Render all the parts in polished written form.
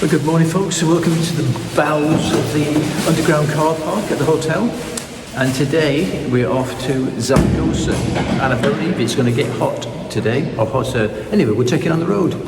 Well, good morning folks, and welcome to the bowels of the underground car park at the hotel. And today we're off to Zaragoza, and I believe it's going to get hot today, or hotter. Anyway, we'll check it on the road.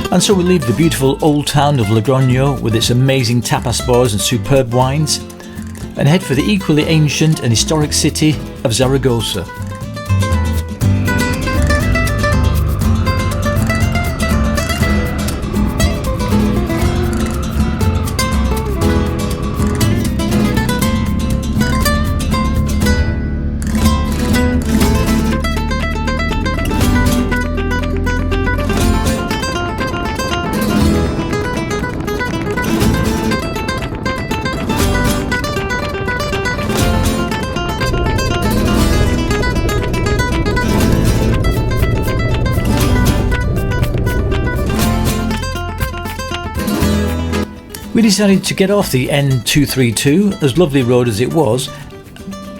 And so we leave the beautiful old town of Logrono with its amazing tapas bars and superb wines, and head for the equally ancient and historic city of Zaragoza. We decided to get off the N232, as lovely road as it was,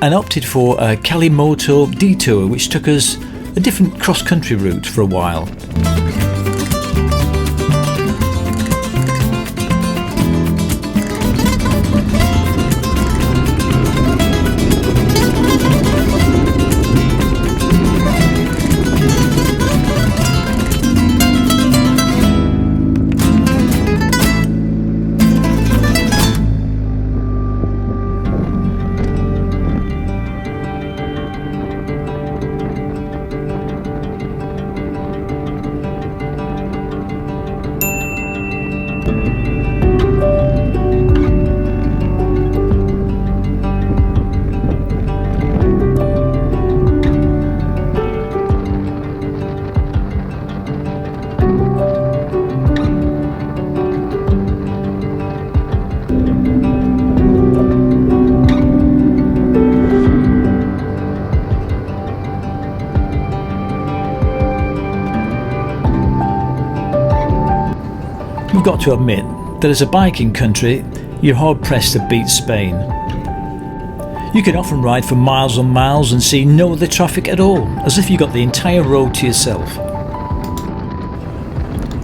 and opted for a Kalimoto detour, which took us a different cross-country route for a while. We've got to admit that as a biking country, you're hard pressed to beat Spain. You can often ride for miles and miles and see no other traffic at all, as if you got the entire road to yourself.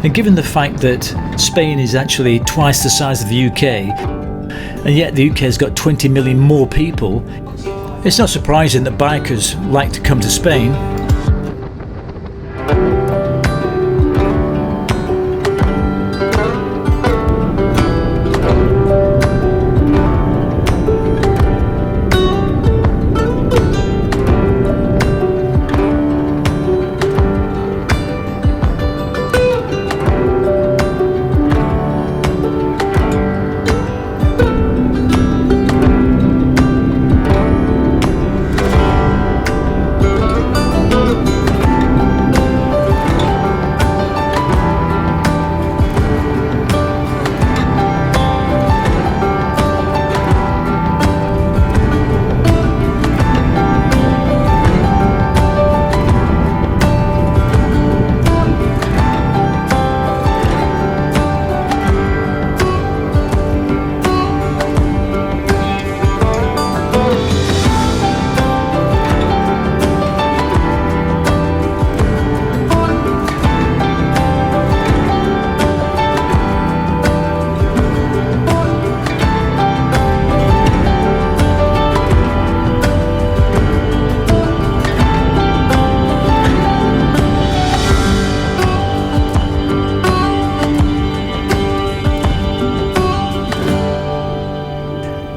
And given the fact that Spain is actually twice the size of the UK, and yet the UK has got 20 million more people, it's not surprising that bikers like to come to Spain.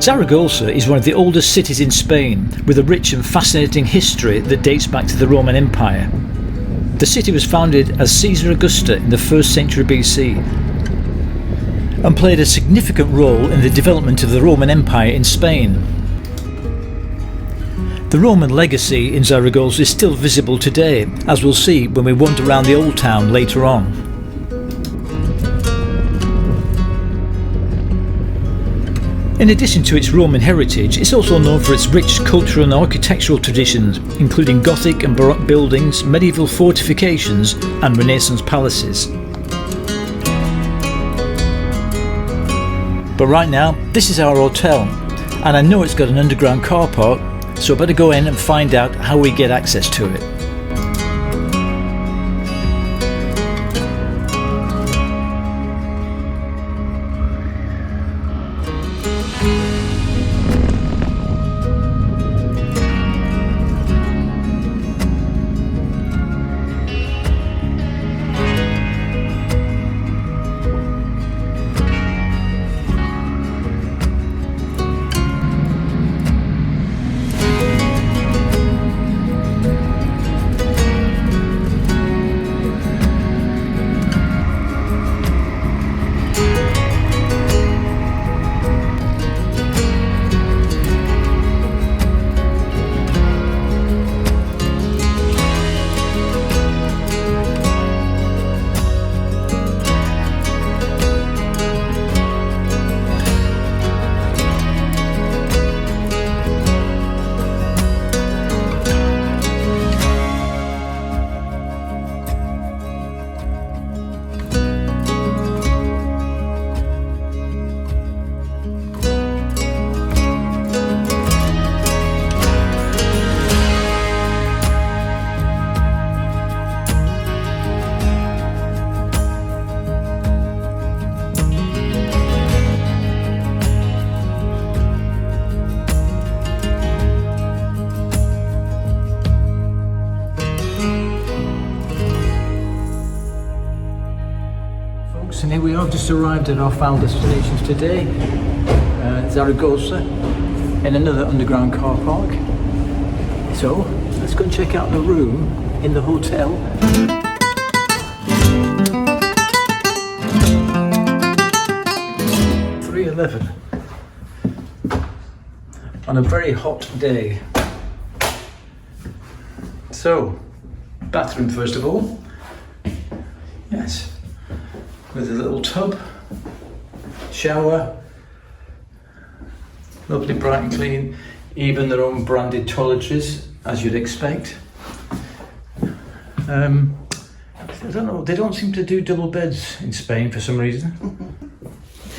Zaragoza is one of the oldest cities in Spain, with a rich and fascinating history that dates back to the Roman Empire. The city was founded as Caesar Augusta in the 1st century BC and played a significant role in the development of the Roman Empire in Spain. The Roman legacy in Zaragoza is still visible today, as we'll see when we wander around the old town later on. In addition to its Roman heritage, it's also known for its rich cultural and architectural traditions, including Gothic and Baroque buildings, medieval fortifications and Renaissance palaces. But right now, this is our hotel, and I know it's got an underground car park, so I better go in and find out how we get access to it. And here we are, just arrived at our final destinations today, Zaragoza, in another underground car park. So let's go and check out the room in the hotel. $311 on a very hot day. So, bathroom first of all. Yes. With a little tub, shower, lovely, bright and clean, even their own branded toiletries, as you'd expect. I don't know, they don't seem to do double beds in Spain for some reason.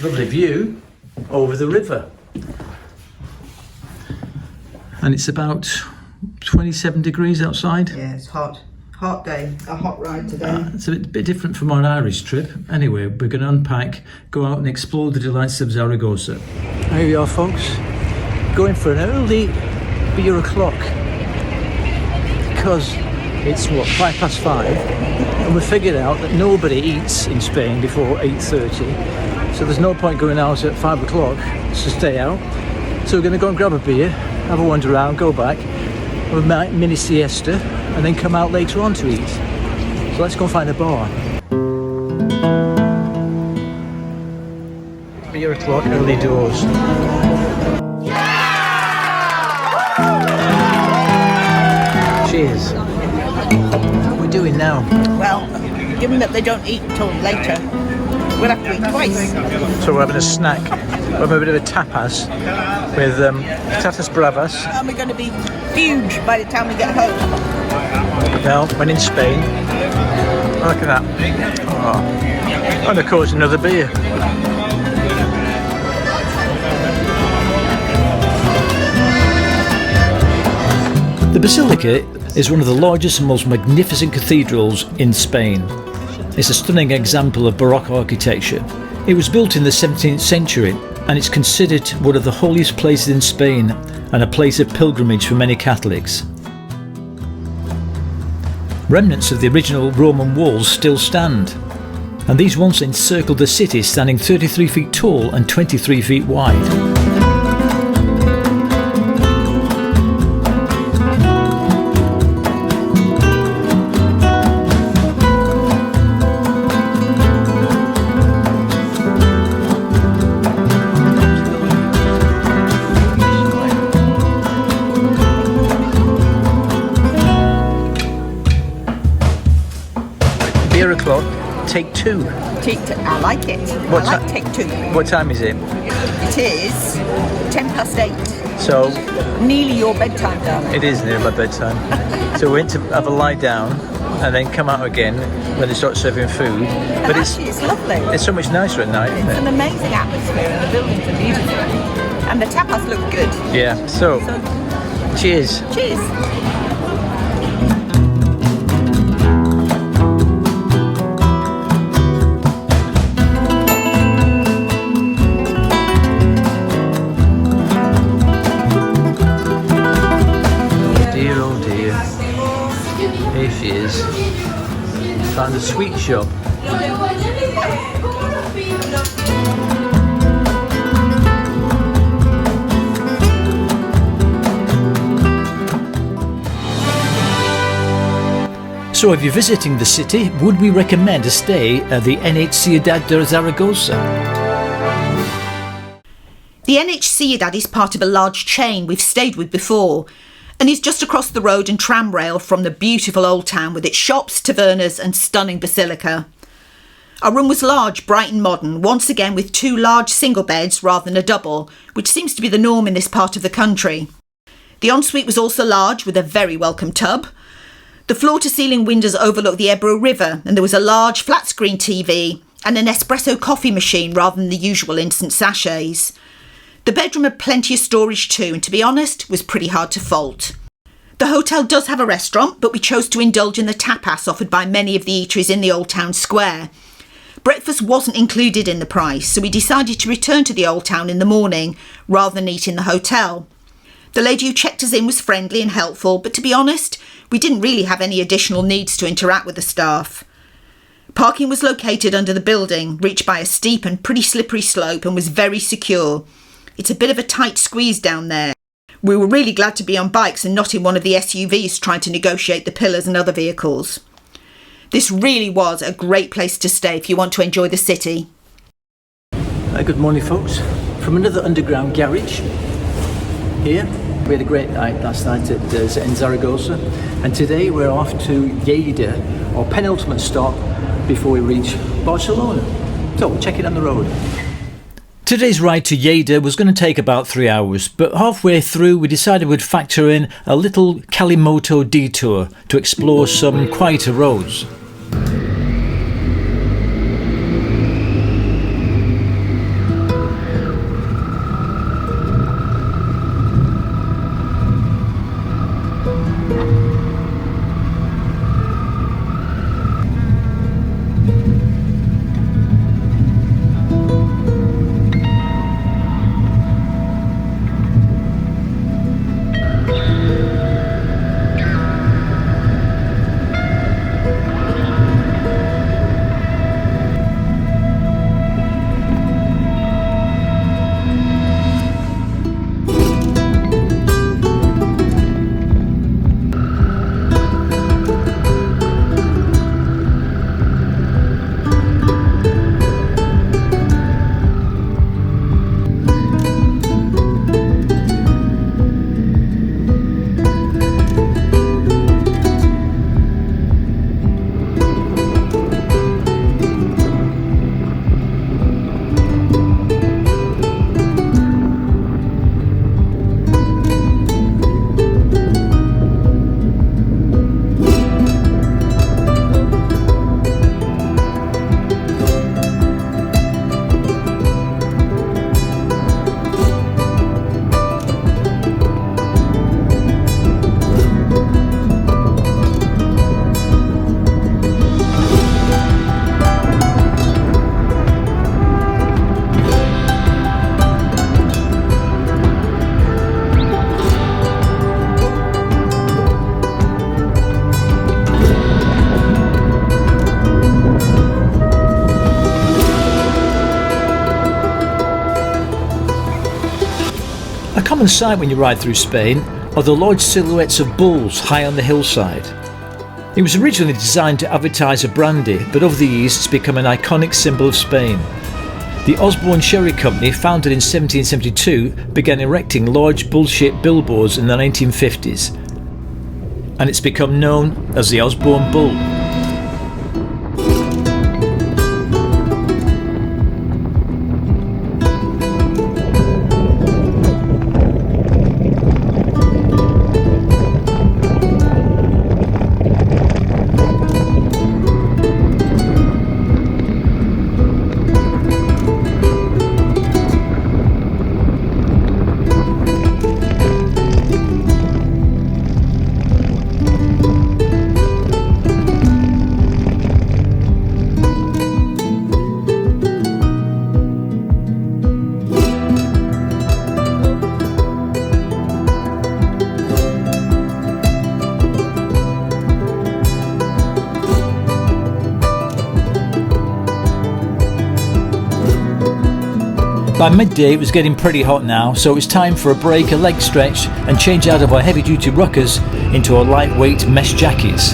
Lovely view over the river. And it's about 27 degrees outside. Yeah, it's hot. Hot day, a hot ride today. It's a bit different from our Irish trip. Anyway, we're going to unpack, go out and explore the delights of Zaragoza. Here we are, folks, going for an early beer o'clock because it's what, 5:05, and we figured out that nobody eats in Spain before 8:30, so there's no point going out at 5 o'clock to stay out. So we're going to go and grab a beer, have a wander around, go back, have a mini siesta, and then come out later on to eat. So let's go and find a bar. Beer o'clock, early doors. Cheers. What are we doing now? Well, given that they don't eat until later, we'll have to eat twice. So we're having a snack. We're having a bit of a tapas with patatas bravas. And we're going to be huge by the time we get home. Now, when in Spain, look at that. Oh. And of course, another beer. The Basilica is one of the largest and most magnificent cathedrals in Spain. It's a stunning example of Baroque architecture. It was built in the 17th century and it's considered one of the holiest places in Spain and a place of pilgrimage for many Catholics. Remnants of the original Roman walls still stand, and these once encircled the city, standing 33 feet tall and 23 feet wide. take two. I like it. What I like ti- take two. What time is it? It is 8:10. So Nearly your bedtime, darling. it is near my bedtime. So we went to have a lie down and then come out again when they start serving food. But Actually, it's lovely. it's so much nicer at night, isn't It's an it? amazing atmosphere and the buildings are beautiful. And the tapas look good. Yeah. So, So, cheers. cheers. Dear, oh dear. Here she is. Found a sweet shop. So if you're visiting the city, would we recommend a stay at the NH Ciudad de Zaragoza? The NH Ciudad is part of a large chain we've stayed with before and is just across the road and tram rail from the beautiful old town with its shops, tavernas and stunning basilica. Our room was large, bright and modern, once again with 2 large single beds rather than a double, which seems to be the norm in this part of the country. The ensuite was also large with a very welcome tub. The floor-to-ceiling windows overlooked the Ebro River and there was a large flat-screen TV and an espresso coffee machine rather than the usual instant sachets. The bedroom had plenty of storage too, and to be honest, was pretty hard to fault. The hotel does have a restaurant, but we chose to indulge in the tapas offered by many of the eateries in the Old Town Square. Breakfast wasn't included in the price, so we decided to return to the Old Town in the morning rather than eat in the hotel. The lady who checked us in was friendly and helpful, but to be honest, we didn't really have any additional needs to interact with the staff. Parking was located under the building, reached by a steep and pretty slippery slope, and was very secure. It's a bit of a tight squeeze down there. We were really glad to be on bikes and not in one of the SUVs trying to negotiate the pillars and other vehicles. This really was a great place to stay if you want to enjoy the city. Good morning, folks. From another underground garage here. We had a great night last night in Zaragoza, and today we're off to Lleida, our penultimate stop before we reach Barcelona. So we'll check it on the road. Today's ride to Lleida was going to take about 3 hours, but halfway through we decided we'd factor in a little Calimoto detour to explore some quieter roads. A common sight when you ride through Spain are the large silhouettes of bulls high on the hillside. It was originally designed to advertise a brandy, but over the years it's become an iconic symbol of Spain. The Osborne Sherry Company, founded in 1772, began erecting large bull-shaped billboards in the 1950s, and it's become known as the Osborne Bull. By midday it was getting pretty hot now, so it was time for a break, a leg stretch, and change out of our heavy duty ruckers into our lightweight mesh jackets.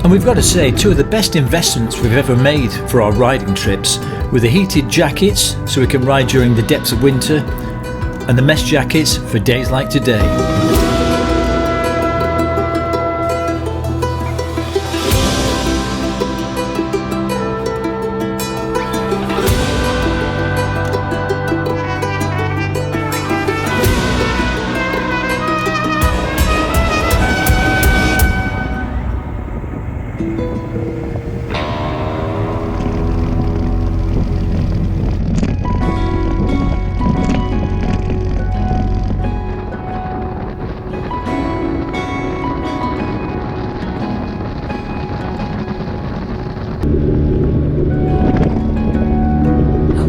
And we've got to say, two of the best investments we've ever made for our riding trips were the heated jackets, so we can ride during the depths of winter, and the mesh jackets for days like today.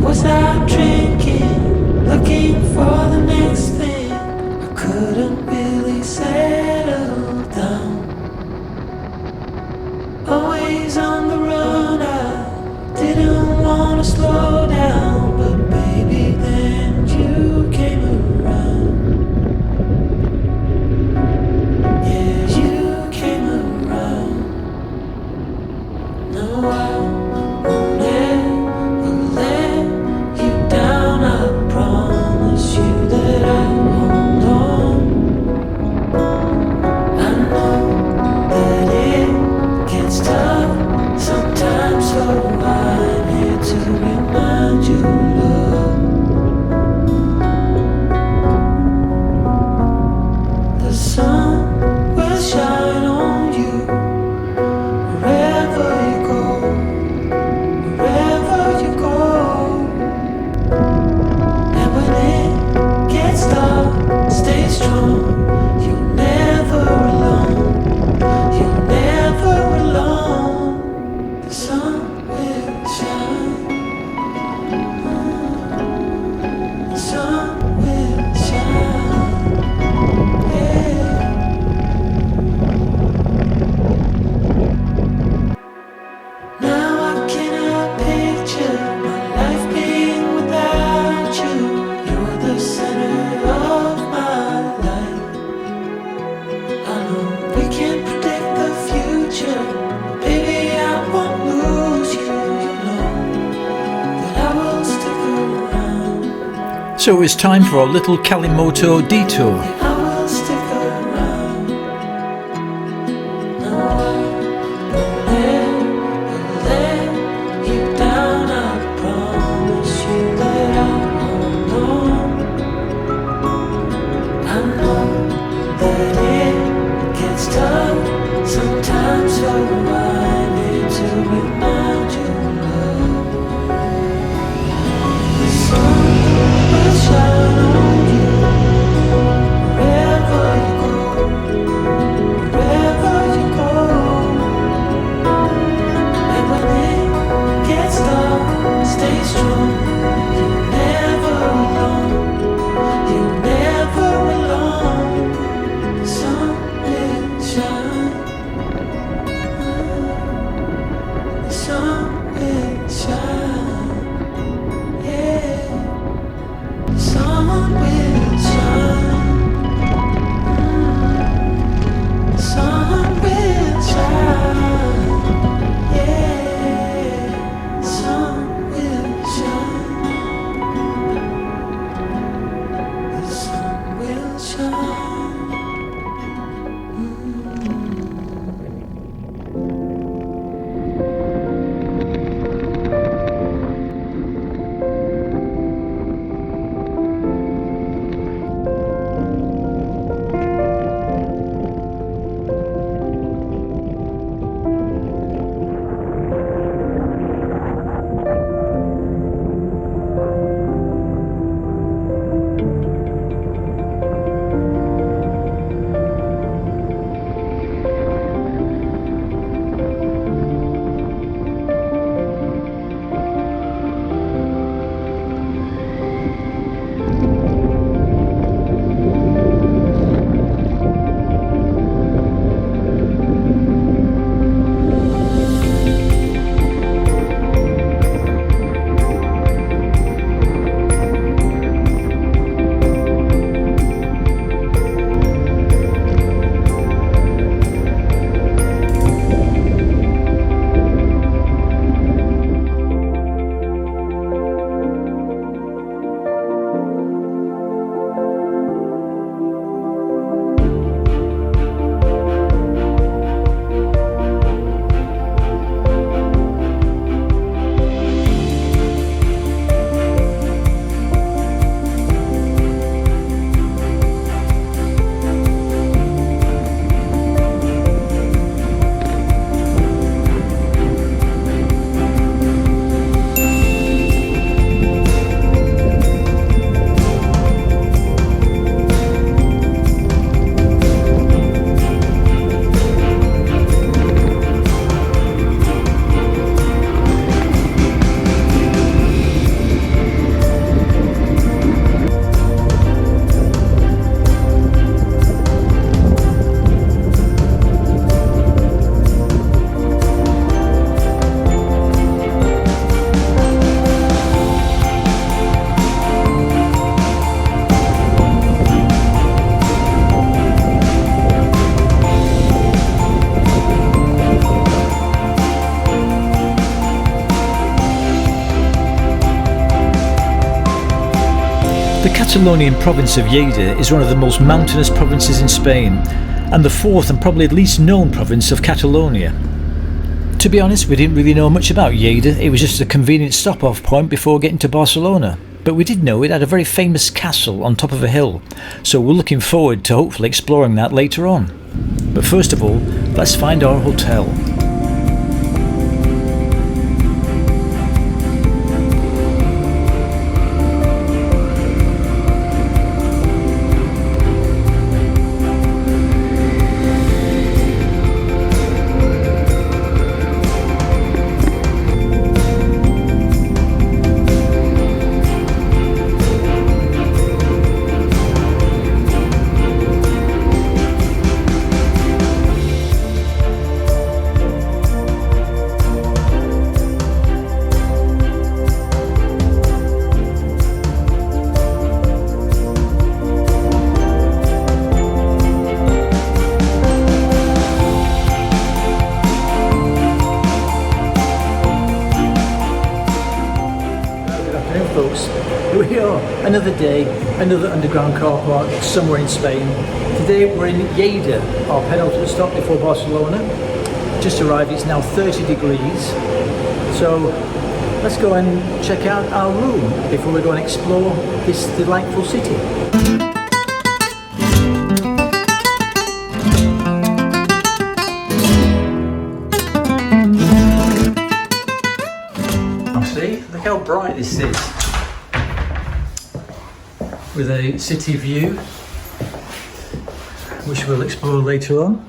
Was out drinking, looking for the next thing. I couldn't really settle down. Always on the run, I didn't want to slow down. But baby, then you came around. Yeah, you came around. No, I won't ever let you down. I promise you that I hold on. I know that it gets tough sometimes, so I'm here to remind you, love. The sun will shine on you wherever you go. Wherever you go, and when it gets dark, stay strong. You're never alone. You're never alone. The sun will shine. The sun will shine. Yeah. Now I cannot picture my life being without you. You're the center of my life. I know we can't predict the future, but baby, I won't lose you. You know that I will stick around. So it was time for our little Kalimoto detour. I will stick around. No, I won't ever let you down. I promise you that I'll hold on. I know that it gets tough sometimes, so I'm here to remind you, love. The sun will shine on you The Catalonian province of Lleida is one of the most mountainous provinces in Spain, and the fourth and probably least known province of Catalonia. To be honest, we didn't really know much about Lleida. It was just a convenient stop-off point before getting to Barcelona. But we did know it had a very famous castle on top of a hill, so we're looking forward to hopefully exploring that later on. But first of all, let's find our hotel. Folks, here we are, another day, another underground car park somewhere in Spain. Today we're in Lleida, our penultimate stop before Barcelona. Just arrived, it's now 30 degrees. So let's go and check out our room before we go and explore this delightful city. See, look how bright this is. With a city view, which we'll explore later on.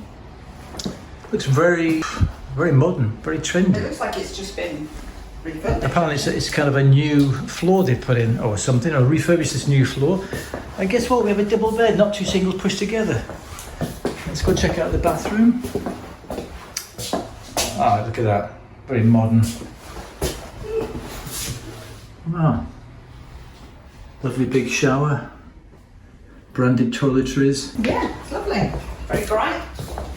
Looks very modern, very trendy. It looks like it's just been refurbished. Apparently it's kind of a new floor they put in or something, or refurbished this new floor. And guess what, we have a double bed, not two singles pushed together. Let's go check out the bathroom. Ah, look at that, very modern. Wow. Lovely big shower, branded toiletries. Yeah, it's lovely. Very bright.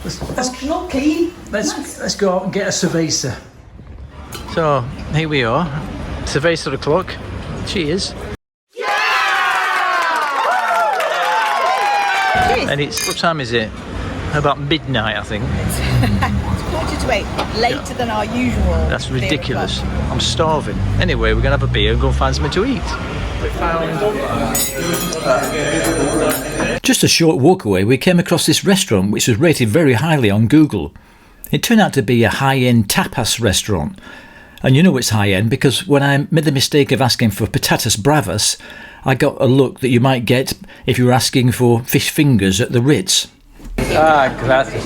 Let's Functional, clean. Let's go out and get a cerveza. So here we are, cerveza o'clock. Cheers. Yeah! And it's, what time is it? About midnight, I think. It's 7:45, later than our usual. That's ridiculous. I'm starving. Anyway, we're gonna have a beer and go find something to eat. Just a short walk away, we came across this restaurant which was rated very highly on Google. It turned out to be a high-end tapas restaurant. And you know it's high-end because when I made the mistake of asking for patatas bravas, I got a look that you might get if you were asking for fish fingers at the Ritz. Ah, gracias.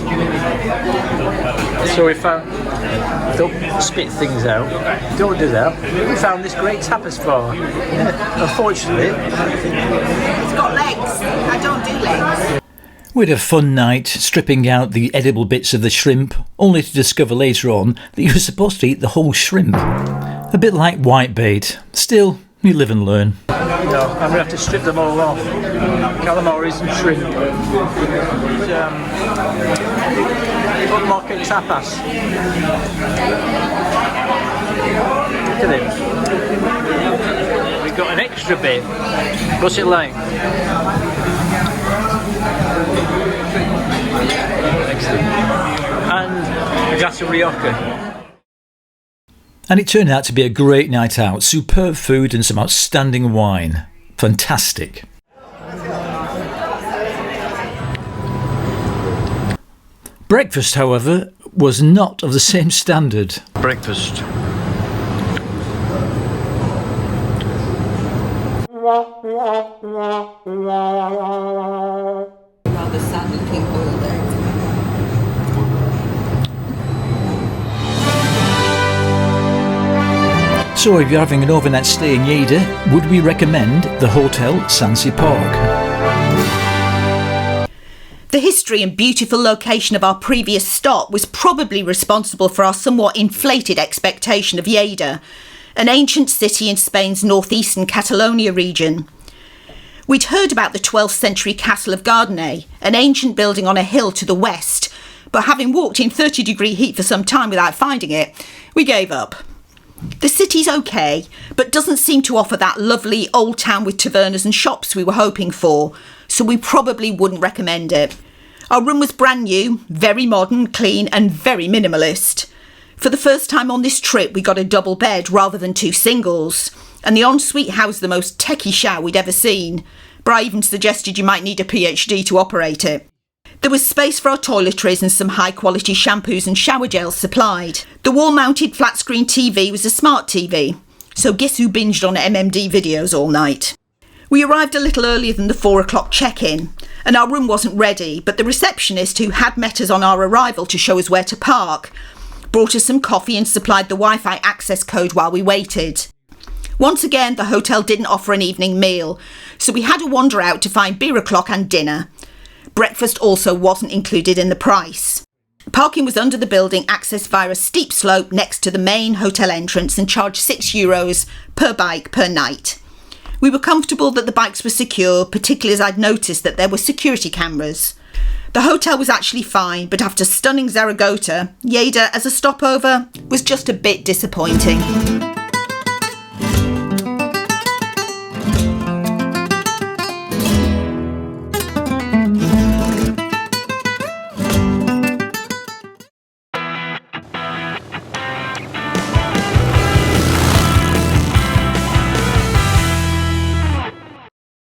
So we found, don't spit things out, don't do that. We found this great tapas bar. Unfortunately, It's got legs. I don't do legs. We had a fun night stripping out the edible bits of the shrimp, only to discover later on that you were supposed to eat the whole shrimp. A bit like whitebait. Still, you live and learn. no, I'm gonna have to strip them all off. Calamaris and shrimp. Upmarket tapas. Look at it. We've got an extra bit. What's it like? Excellent. And a glass of Rioja. And it turned out to be a great night out. Superb food and some outstanding wine. Fantastic. Breakfast, however, was not of the same standard. Breakfast. Rather sad looking boiled egg. So if you're having an overnight stay in Lleida, would we recommend the Hotel Sansi Park? The history and beautiful location of our previous stop was probably responsible for our somewhat inflated expectation of Lleida, an ancient city in Spain's northeastern Catalonia region. We'd heard about the 12th century castle of Gardeny, an ancient building on a hill to the west, but having walked in 30-degree heat for some time without finding it, we gave up. The city's okay, but doesn't seem to offer that lovely old town with tavernas and shops we were hoping for, so we probably wouldn't recommend it. Our room was brand new, very modern, clean and very minimalist. For the first time on this trip, we got a double bed rather than 2 singles, and the ensuite housed the most techie shower we'd ever seen, but I even suggested you might need a PhD to operate it. There was space for our toiletries and some high-quality shampoos and shower gels supplied. The wall-mounted flat-screen TV was a smart TV, so guess who binged on MMD videos all night? We arrived a little earlier than the 4 o'clock check-in, and our room wasn't ready, but the receptionist, who had met us on our arrival to show us where to park, brought us some coffee and supplied the Wi-Fi access code while we waited. Once again, the hotel didn't offer an evening meal, so we had to wander out to find beer o'clock and dinner. Breakfast also wasn't included in the price. Parking was under the building, accessed via a steep slope next to the main hotel entrance, and charged €6 per bike per night. We were comfortable that the bikes were secure, particularly as I'd noticed that there were security cameras. The hotel was actually fine, but after stunning Zaragoza, Lleida as a stopover was just a bit disappointing.